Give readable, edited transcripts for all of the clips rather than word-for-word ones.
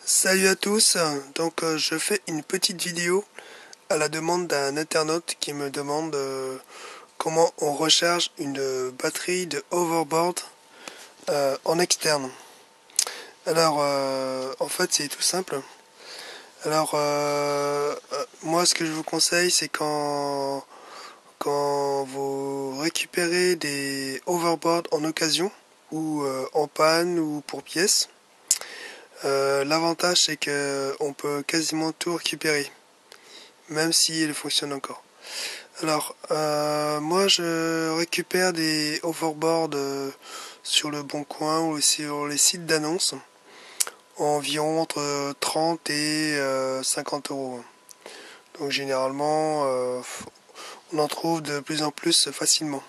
Salut à tous, donc je fais une petite vidéo à la demande d'un internaute qui me demande comment on recharge une batterie de hoverboard en externe. Alors en fait c'est tout simple. Alors moi ce que je vous conseille c'est quand vous récupérez des hoverboards en occasion ou en panne ou pour pièces. L'avantage c'est que on peut quasiment tout récupérer, même si elle fonctionne encore. Alors, moi je récupère des hoverboards sur le Bon Coin ou sur les sites d'annonces, environ entre 30 et 50 euros. Donc généralement, on en trouve de plus en plus facilement.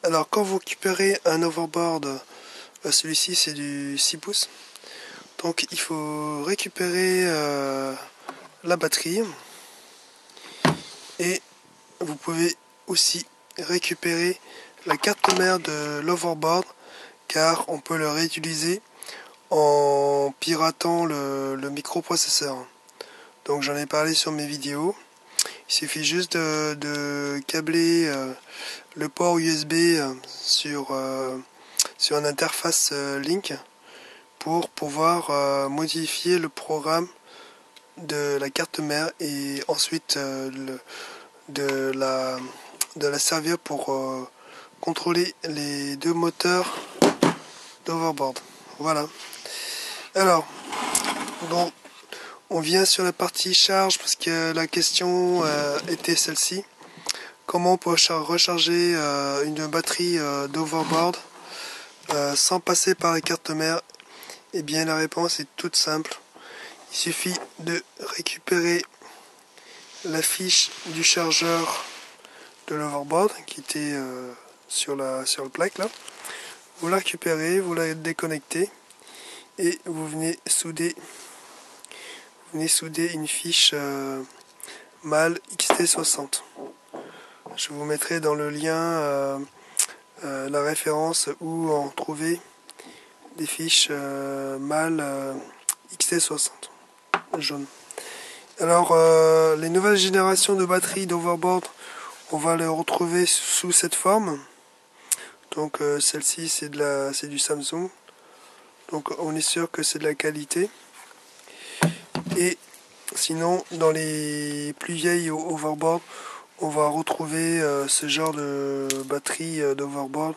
Alors quand vous récupérez un overboard, celui-ci c'est du 6 pouces, donc il faut récupérer la batterie et vous pouvez aussi récupérer la carte mère de l'overboard car on peut le réutiliser en piratant le microprocesseur. Donc j'en ai parlé sur mes vidéos. Il suffit juste de câbler le port USB sur une interface Link pour pouvoir modifier le programme de la carte mère et ensuite de la servir pour contrôler les deux moteurs d'overboard. Voilà. Alors, bon, on vient sur la partie charge parce que la question était celle-ci. Comment on peut recharger une batterie d'overboard sans passer par la carte mère? Eh bien, la réponse est toute simple. Il suffit de récupérer la fiche du chargeur de l'overboard qui était sur le plaque là. Vous la récupérez, vous la déconnectez et vous venez souder une fiche MAL XT60. Je vous mettrai dans le lien la référence où en trouver des fiches MAL XT60 jaune. Alors les nouvelles générations de batteries d'overboard, on va les retrouver sous cette forme. Donc celle-ci c'est du Samsung. Donc on est sûr que c'est de la qualité. Et sinon dans les plus vieilles overboard, on va retrouver ce genre de batterie d'overboard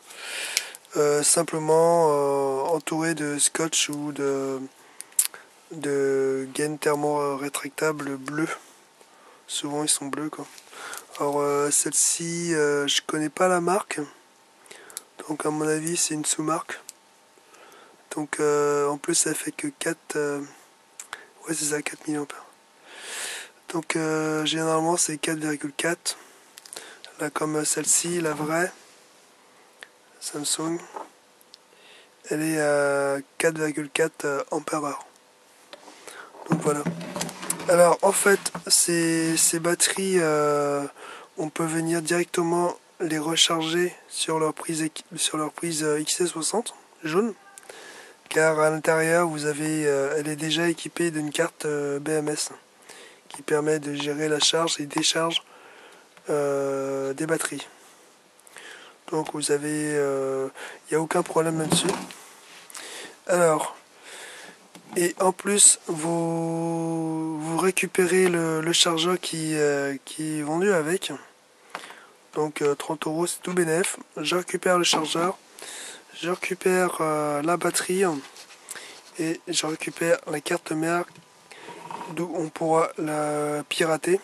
simplement entouré de scotch ou de gaines thermo-rétractables bleues. Souvent ils sont bleus quoi. Alors celle-ci je connais pas la marque. Donc à mon avis c'est une sous-marque. Donc en plus ça fait que 4 ouais c'est ça, 4 mA. Donc généralement c'est 4,4. Là comme celle-ci, la vraie Samsung, elle est à 4,4 ampères-heure. Donc voilà. Alors en fait ces batteries on peut venir directement les recharger sur leur prise XT60 jaune, car à l'intérieur vous avez elle est déjà équipée d'une carte BMS qui permet de gérer la charge et décharge des batteries. Donc vous avez il n'y a aucun problème là-dessus. Alors et en plus vous récupérez le chargeur qui est vendu avec. Donc 30 euros c'est tout bénef. Je récupère le chargeur, je récupère la batterie et je récupère la carte mère d'où on pourra la pirater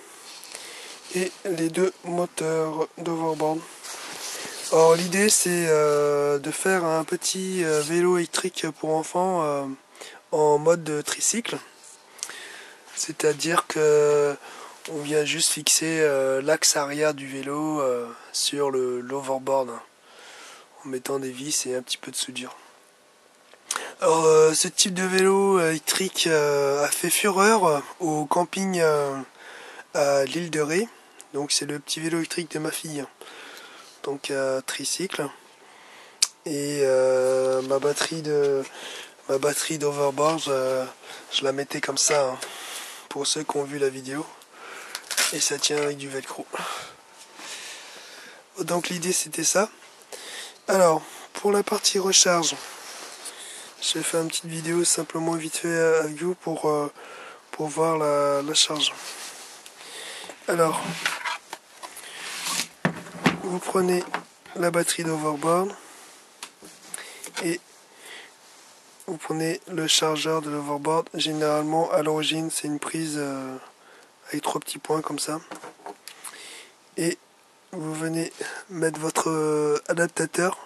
et les deux moteurs d'overboard. Alors l'idée c'est de faire un petit vélo électrique pour enfants en mode tricycle. C'est-à-dire que on vient juste fixer l'axe arrière du vélo sur l'overboard en mettant des vis et un petit peu de soudure. Alors ce type de vélo électrique a fait fureur au camping à l'île de Ré. Donc c'est le petit vélo électrique de ma fille. Donc tricycle. Et ma batterie ma batterie d'overboard, je la mettais comme ça, hein, pour ceux qui ont vu la vidéo. Et ça tient avec du velcro. Donc l'idée c'était ça. Alors, pour la partie recharge, j'ai fait une petite vidéo simplement vite fait avec vous pour voir la charge. Alors, vous prenez la batterie d'overboard et vous prenez le chargeur de l'overboard. Généralement, à l'origine, c'est une prise avec 3 petits points comme ça. Et vous venez mettre votre adaptateur.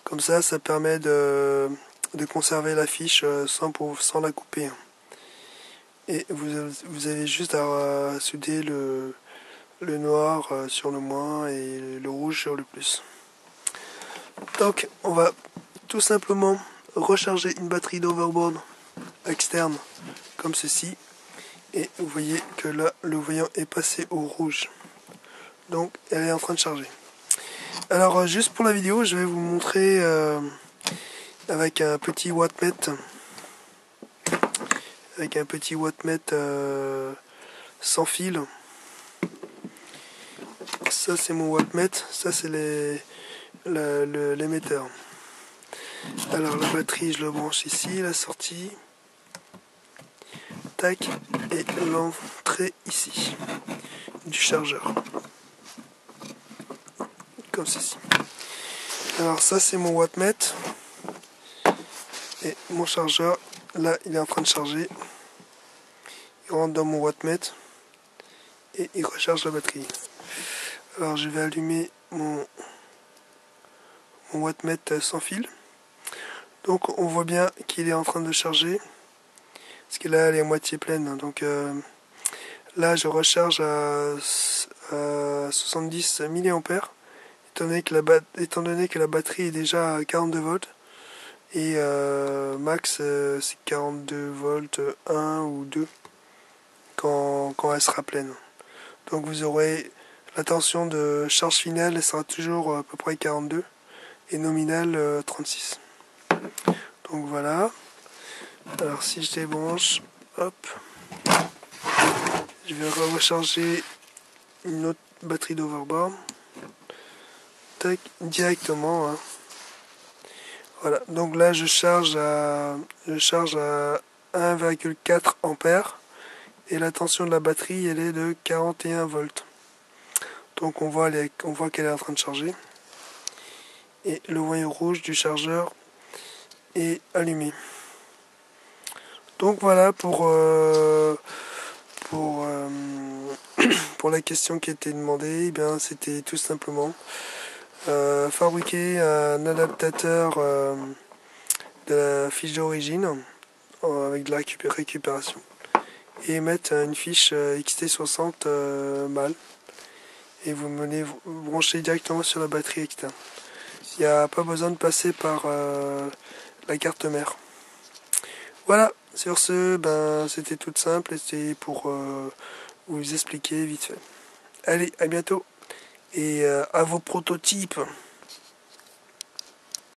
Comme ça, ça permet de conserver la fiche sans la couper. Et vous avez juste à souder le noir sur le moins et le rouge sur le plus. Donc on va tout simplement recharger une batterie d'overboard externe comme ceci. Et vous voyez que là le voyant est passé au rouge. Donc elle est en train de charger. Alors juste pour la vidéo, je vais vous montrer avec un petit wattmètre. Avec un petit wattmètre sans fil. Ça c'est mon wattmètre, ça c'est l'émetteur. Alors la batterie, je le branche ici, la sortie, tac, et l'entrée ici du chargeur, comme ceci. Alors ça c'est mon wattmètre et mon chargeur. Là il est en train de charger. Il rentre dans mon wattmètre et il recharge la batterie. Alors je vais allumer mon wattmètre sans fil. Donc on voit bien qu'il est en train de charger. Parce que là elle est à moitié pleine. Donc là je recharge à 70 mA. Étant donné que la batterie est déjà à 42 volts. Et max c'est 42 volts 1 ou 2 quand elle sera pleine. Donc vous aurez la tension de charge finale, elle sera toujours à peu près 42 et nominale 36. Donc voilà. Alors si je débranche, hop, je vais recharger une autre batterie d'overboard. Tac, directement. Hein. Voilà. Donc là je charge à 1,4 ampères et la tension de la batterie elle est de 41 volts. Donc on voit qu'elle est en train de charger. Et le voyant rouge du chargeur est allumé. Donc voilà pour la question qui a été demandée. Eh bien, c'était tout simplement fabriquer un adaptateur de la fiche d'origine avec de la récupération et mettre une fiche XT60 mâle. Et vous venez brancher directement sur la batterie externe. Il n'y a pas besoin de passer par la carte mère. Voilà, sur ce, c'était tout simple et c'était pour vous expliquer vite fait. Allez, à bientôt et à vos prototypes.